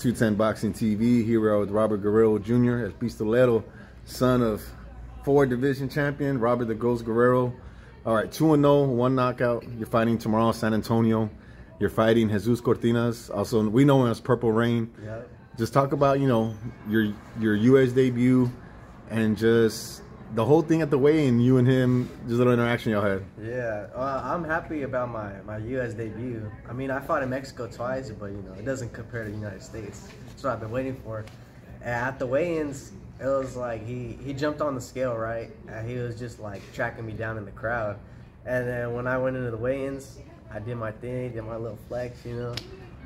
210 Boxing TV. Here we are with Robert Guerrero Jr. as Pistolero, son of 4 division champion Robert the Ghost Guerrero. All right, 2-0, 1 knockout. You're fighting tomorrow in San Antonio. You're fighting Jesus Cortinas. Also, we know him as Purple Rain. Yep. Just talk about, you know, your U.S. debut and just the whole thing at the weigh-in, you and him, just a little interaction y'all had. Yeah, I'm happy about my U.S. debut. I mean, I fought in Mexico twice, but, you know, it doesn't compare to the United States. That's what I've been waiting for. And at the weigh-ins, it was like he jumped on the scale, right? And he was just, like, tracking me down in the crowd. And then when I went into the weigh-ins, I did my thing, did my little flex, you know.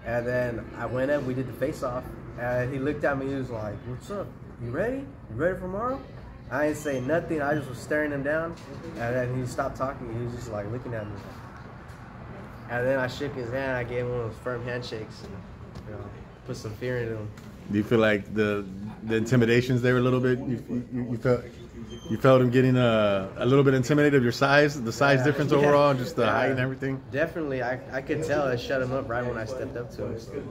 And then I went up, we did the face-off. And he looked at me, he was like, "What's up? You ready? You ready for tomorrow?" I didn't say nothing. I just was staring him down, and then he stopped talking. He was just like looking at me. And then I shook his hand. I gave him one of those firm handshakes, and, you know, put some fear into him. Do you feel like the intimidation's there a little bit? You felt him getting a little bit intimidated of your size, the size difference overall, just the height and everything? Definitely. I could tell it shut him up right when I stepped up to him. So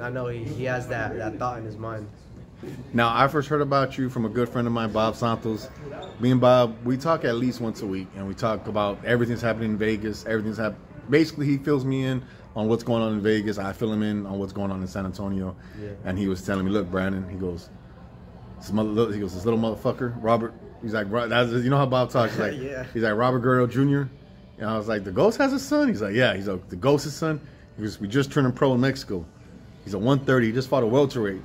I know he has that thought in his mind. Now, I first heard about you from a good friend of mine, Bob Santos. Me and Bob, we talk at least once a week, and we talk about everything's happening in Vegas. Everything's happening. Basically, he fills me in on what's going on in Vegas. I fill him in on what's going on in San Antonio. Yeah. And he was telling me, "Look, Brandon," he goes, "this little motherfucker, Robert." He's like, you know how Bob talks? He's like, yeah. He's like, Robert Guerrero Jr. And I was like, "The Ghost has a son?" He's like, "Yeah." He's like, "The Ghost's son." He goes, "We just turned him pro in Mexico. He's a 130. He just fought a welterweight.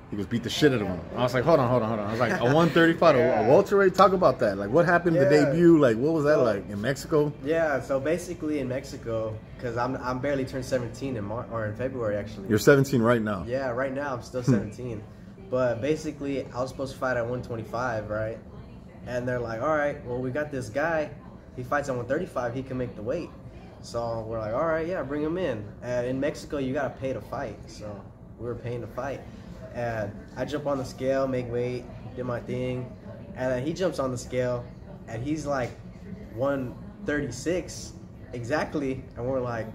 He was beat the shit out of him." I was like, hold on. I was like, a 130 fight, a welterweight? Talk about that. Like, what happened the debut? Like, what was that like in Mexico? Yeah, so basically in Mexico, because I'm barely turned 17 in February, actually. You're 17 right now. Yeah, right now I'm still 17. But basically, I was supposed to fight at 125, right? And they're like, all right, well, we got this guy. He fights at 135. He can make the weight. So we're like, all right, yeah, bring him in. And in Mexico, you got to pay to fight. So we were paying to fight. And I jump on the scale, make weight, did my thing, and then he jumps on the scale, and he's like 136 exactly, and we're like,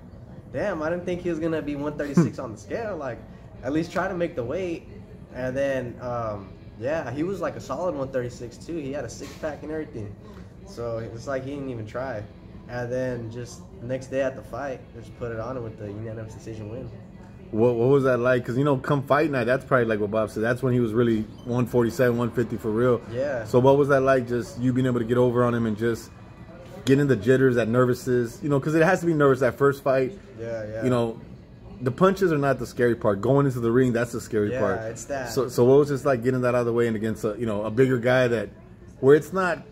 damn, I didn't think he was gonna be 136 on the scale. Like, at least try to make the weight. And then, yeah, he was like a solid 136 too. He had a 6-pack and everything, so it's like he didn't even try. And then just the next day at the fight, just put it on him with the unanimous decision win. What was that like? Because, you know, come fight night, that's probably like what Bob said. That's when he was really 147, 150 for real. Yeah. So what was that like, just you being able to get over on him and just getting the jitters, that nervousness? You know, because it has to be nervous that first fight. Yeah. You know, the punches are not the scary part. Going into the ring, that's the scary part. Yeah, it's that. So what was it like getting that out of the way and against a, you know, a bigger guy that, where it's not,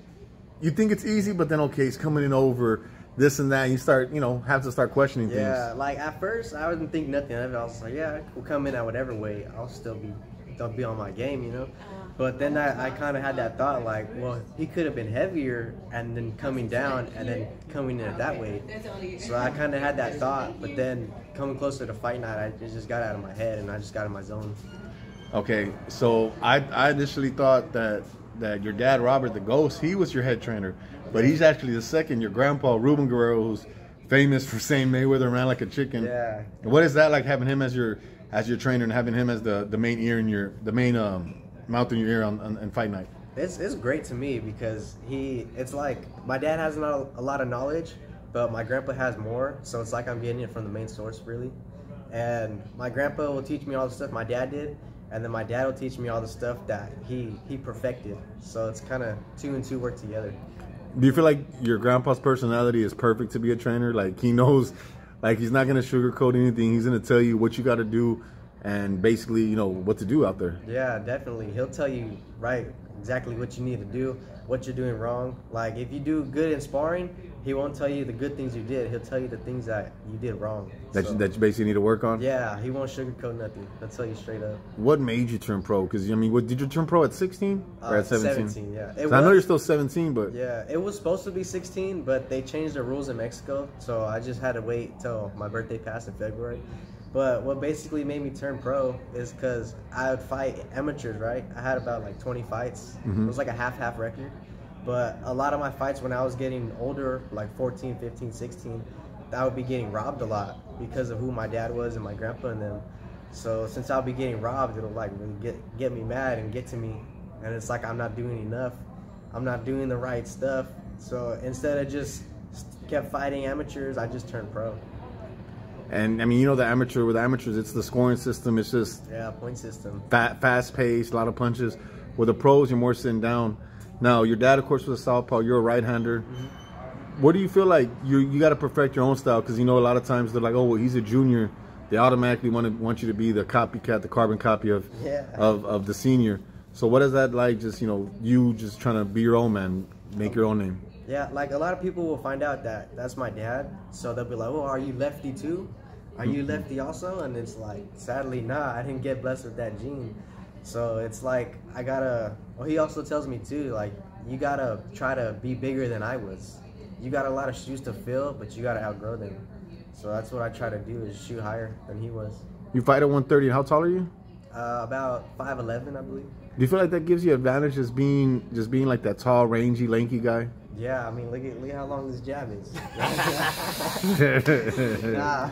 you think it's easy, but then, okay, he's coming in over this and that, and you start, you know, have to start questioning things. Yeah, like at first I wouldn't think nothing of it. I was like, yeah, we'll come in at whatever weight. I'll still be on my game, you know. But then I kind of had that thought, like, well, he could have been heavier and then coming down and then coming in at that weight. So I kind of had that thought, but then coming closer to fight night, it just got out of my head and I just got in my zone. Okay, so I initially thought that your dad, Robert the Ghost, he was your head trainer. But he's actually the second, your grandpa, Ruben Guerrero, who's famous for saying Mayweather ran like a chicken. Yeah. And what is that like, having him as your trainer and having him as the main ear in your, the main mouth in your ear on fight night? It's great to me because it's like my dad has not a lot of knowledge, but my grandpa has more. So it's like I'm getting it from the main source, really. And my grandpa will teach me all the stuff my dad did, and then my dad will teach me all the stuff that he perfected. So it's kind of 2 and 2 work together. Do you feel like your grandpa's personality is perfect to be a trainer? Like, he knows, like, he's not going to sugarcoat anything. He's going to tell you what you got to do and basically, you know, what to do out there. Yeah, definitely. He'll tell you exactly what you need to do, what you're doing wrong. Like, if you do good in sparring, he won't tell you the good things you did. He'll tell you the things that you did wrong. That you basically need to work on? Yeah, he won't sugarcoat nothing. He'll tell you straight up. What made you turn pro? Because, I mean, did you turn pro at 16 or at 17? 17, yeah. I know you're still 17, but... Yeah, it was supposed to be 16, but they changed the rules in Mexico, so I just had to wait till my birthday passed in February. But what basically made me turn pro is because I would fight amateurs, right? I had about like 20 fights. It was like a half-half record. But a lot of my fights when I was getting older, like 14, 15, 16, I would be getting robbed a lot because of who my dad was and my grandpa and them. So since I'll be getting robbed, it'll like really get me mad and get to me, and it's like I'm not doing enough. I'm not doing the right stuff. So instead of just kept fighting amateurs, I just turned pro. And I mean, with amateurs, it's the scoring system. It's just point system. Fast paced, a lot of punches. With the pros, you're more sitting down. Now, your dad, of course, was a southpaw. You're a right-hander. Mm-hmm. What do you feel like you got to perfect your own style? Because a lot of times they're like, oh, well, he's a junior. They automatically want you to be the copycat, the carbon copy of the senior. So what is that like? Just you just trying to be your own man, make your own name. Yeah, like a lot of people will find out that that's my dad, so they'll be like, "Oh, are you lefty too? Are you lefty also?" And it's like, sadly, nah, I didn't get blessed with that gene. So it's like I gotta. Well, he also tells me too, like you gotta try to be bigger than I was. You got a lot of shoes to fill, but you gotta outgrow them. So that's what I try to do, is shoot higher than he was. You fight at 130. How tall are you? About 5'11", I believe. Do you feel like that gives you advantage, just being like that tall, rangy, lanky guy? Yeah, I mean, look how long this jab is. Nah,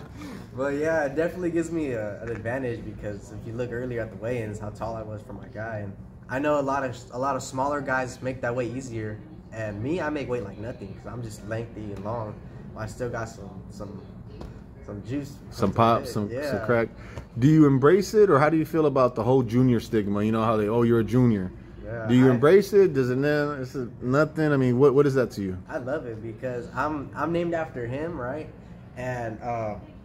but yeah, it definitely gives me an advantage, because if you look earlier at the weigh-ins, how tall I was for my guy, and I know a lot of smaller guys make that weight easier, and me, I make weight like nothing because I'm just lengthy and long. But I still got some juice, some pop, some crack. Do you embrace it, or how do you feel about the whole junior stigma? You know how you're a junior. Yeah, do you embrace it? Does it it's nothing? I mean, what is that to you? I love it because I'm named after him, right? And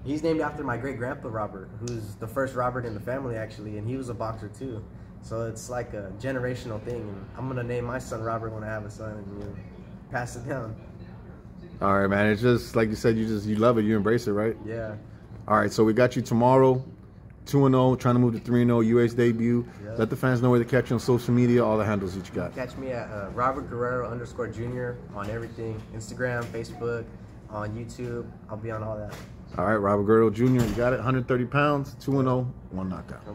he's named after my great grandpa Robert, who's the first Robert in the family actually, and he was a boxer too. So it's like a generational thing, and I'm gonna name my son Robert when I have a son, and pass it down. All right, man. It's just like you said, you love it, you embrace it, right? Yeah. All right, so we got you tomorrow, 2-0, trying to move to 3-0, US debut. Yep. Let the fans know where to catch you on social media, all the handles that you got. Catch me at Robert Guerrero _Jr. on everything, Instagram, Facebook, on YouTube. I'll be on all that. All right, Robert Guerrero Jr., you got it. 130 pounds, 2-0, 1 knockout.